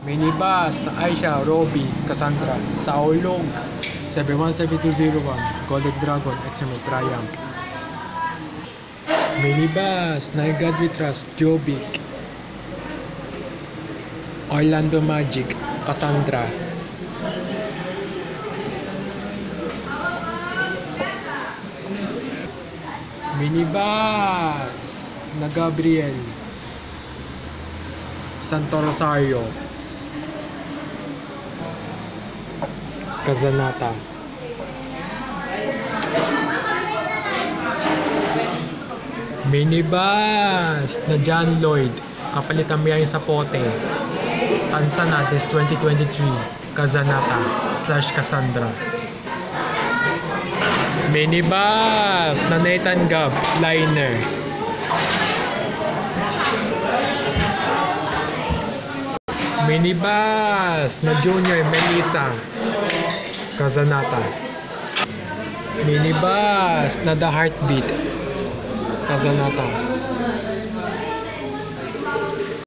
Minibus na Aisha, Robbie, Cassandra, Saulog, 717201, Golden Dragon, XML Triumph. Minibus na God We Trust, Jobic, Orlando Magic, Cassandra. Minibus na Gabriel, Santo Rosario, Kazanata. Minibus na John Lloyd, kapalitan mo yan sa pote, Tansanates 2023, Kazanata / Cassandra. Minibus na Nathan Gab, Liner. Minibus na Junior Melissa, Kazanata. Minibus na The Heartbeat, Kazanata.